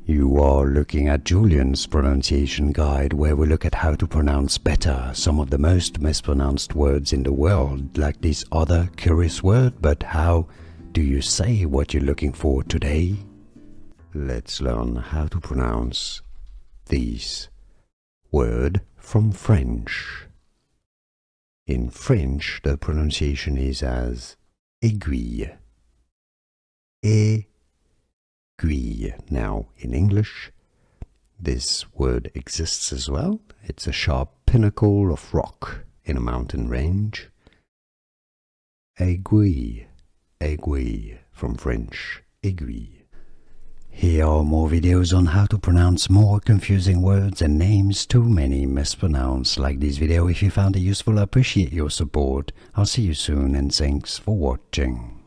You are looking at Julian's pronunciation guide, where we look at how to pronounce better some of the most mispronounced words in the world, like this other curious word. But how do you say what you're looking for today? Let's learn how to pronounce this word from French. In French, the pronunciation is as aiguille. Aiguille. Now, in English, this word exists as well. It's a sharp pinnacle of rock in a mountain range. Aiguille. Aiguille, from French, aiguille. Here are more videos on how to pronounce more confusing words and names too many mispronounced. Like this video if you found it useful. I appreciate your support. I'll see you soon and thanks for watching.